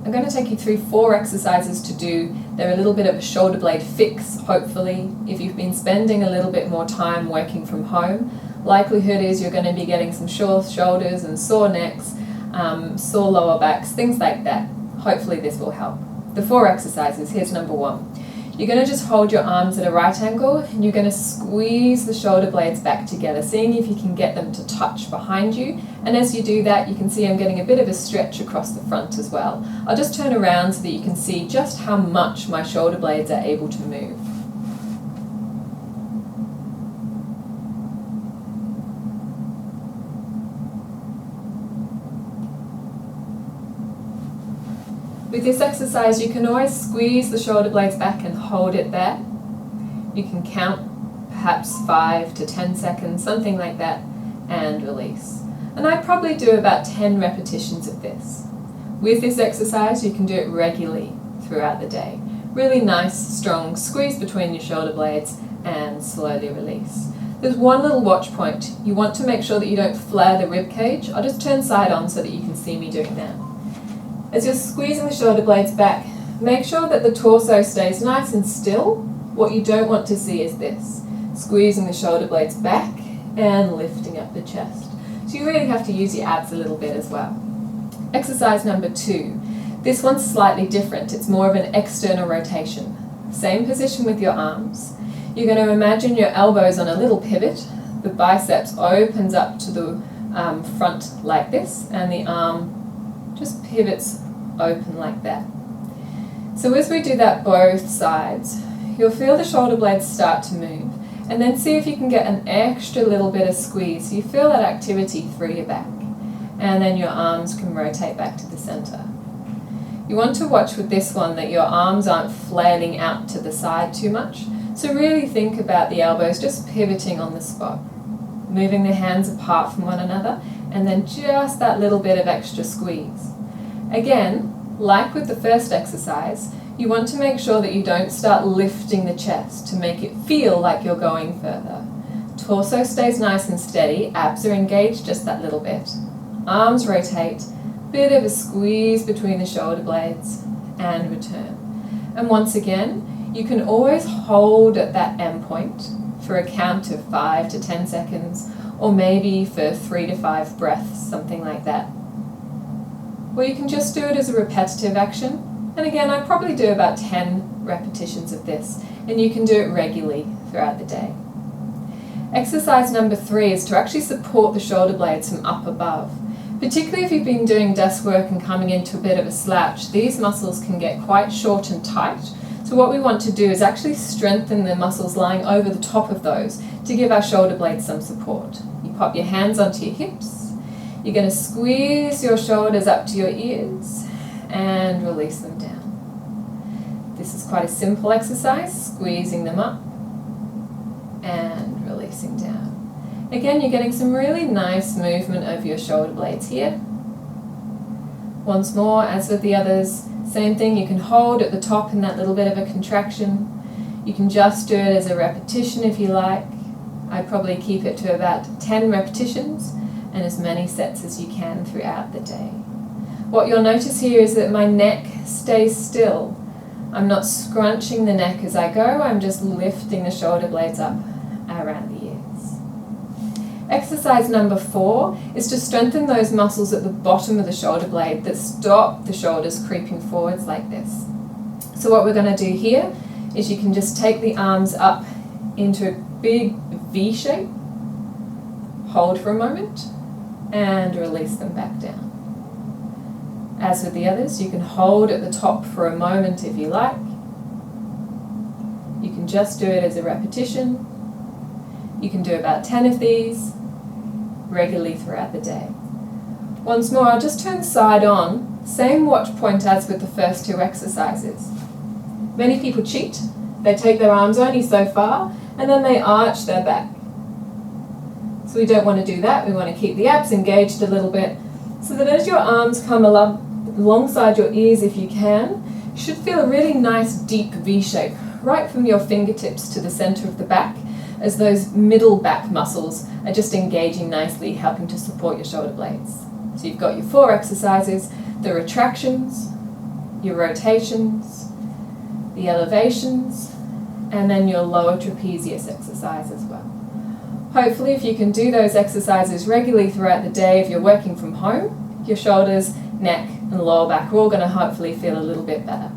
I'm going to take you through 4 exercises to do. They're a little bit of a shoulder blade fix, hopefully. If you've been spending a little bit more time working from home, likelihood is you're going to be getting some sore shoulders and sore necks, sore lower backs, things like that. Hopefully this will help. The 4 exercises, here's number 1. You're going to just hold your arms at a right angle and you're going to squeeze the shoulder blades back together, seeing if you can get them to touch behind you. And as you do that, you can see I'm getting a bit of a stretch across the front as well. I'll just turn around so that you can see just how much my shoulder blades are able to move. With this exercise, you can always squeeze the shoulder blades back and hold it there. You can count perhaps 5 to 10 seconds, something like that, and release. And I probably do about 10 repetitions of this. With this exercise, you can do it regularly throughout the day. Really nice, strong squeeze between your shoulder blades and slowly release. There's one little watch point. You want to make sure that you don't flare the rib cage. I'll just turn side on so that you can see me doing that. As you're squeezing the shoulder blades back, make sure that the torso stays nice and still. What you don't want to see is this, squeezing the shoulder blades back and lifting up the chest. So you really have to use your abs a little bit as well. Exercise number 2. This one's slightly different. It's more of an external rotation. Same position with your arms. You're going to imagine your elbows on a little pivot. The biceps opens up to the front like this, and the arm just pivots open like that. So as we do that both sides, you'll feel the shoulder blades start to move, and then see if you can get an extra little bit of squeeze so you feel that activity through your back, and then your arms can rotate back to the center. You want to watch with this one that your arms aren't flailing out to the side too much, so really think about the elbows just pivoting on the spot, moving the hands apart from one another, and then just that little bit of extra squeeze. Again, like with the first exercise, you want to make sure that you don't start lifting the chest to make it feel like you're going further. Torso stays nice and steady, abs are engaged just that little bit. Arms rotate, bit of a squeeze between the shoulder blades, and return. And once again, you can always hold at that end point for a count of 5 to 10 seconds, or maybe for 3 to 5 breaths, something like that. Or you can just do it as a repetitive action. And again, I probably do about 10 repetitions of this, and you can do it regularly throughout the day. Exercise number 3 is to actually support the shoulder blades from up above. Particularly if you've been doing desk work and coming into a bit of a slouch, these muscles can get quite short and tight. So what we want to do is actually strengthen the muscles lying over the top of those to give our shoulder blades some support. You pop your hands onto your hips. You're going to squeeze your shoulders up to your ears and release them down. This is quite a simple exercise, squeezing them up and releasing down. Again, you're getting some really nice movement of your shoulder blades here. Once more, as with the others, same thing, you can hold at the top in that little bit of a contraction. You can just do it as a repetition if you like. I'd probably keep it to about 10 repetitions and as many sets as you can throughout the day. What you'll notice here is that my neck stays still. I'm not scrunching the neck as I go, I'm just lifting the shoulder blades up around the ears. Exercise number 4 is to strengthen those muscles at the bottom of the shoulder blade that stop the shoulders creeping forwards like this. So what we're going to do here is you can just take the arms up into a big V shape, hold for a moment, and release them back down. As with the others, you can hold at the top for a moment if you like. You can just do it as a repetition. You can do about 10 of these regularly throughout the day. Once more, I'll just turn side on, same watch point as with the first 2 exercises. Many people cheat. They take their arms only so far, and then they arch their back. So we don't want to do that. We want to keep the abs engaged a little bit, so that as your arms come alongside your ears if you can, you should feel a really nice deep V shape, right from your fingertips to the center of the back, as those middle back muscles are just engaging nicely, helping to support your shoulder blades. So you've got your 4 exercises, the retractions, your rotations, the elevations, and then your lower trapezius exercise as well. Hopefully, if you can do those exercises regularly throughout the day, if you're working from home, your shoulders, neck, and lower back are all going to hopefully feel a little bit better.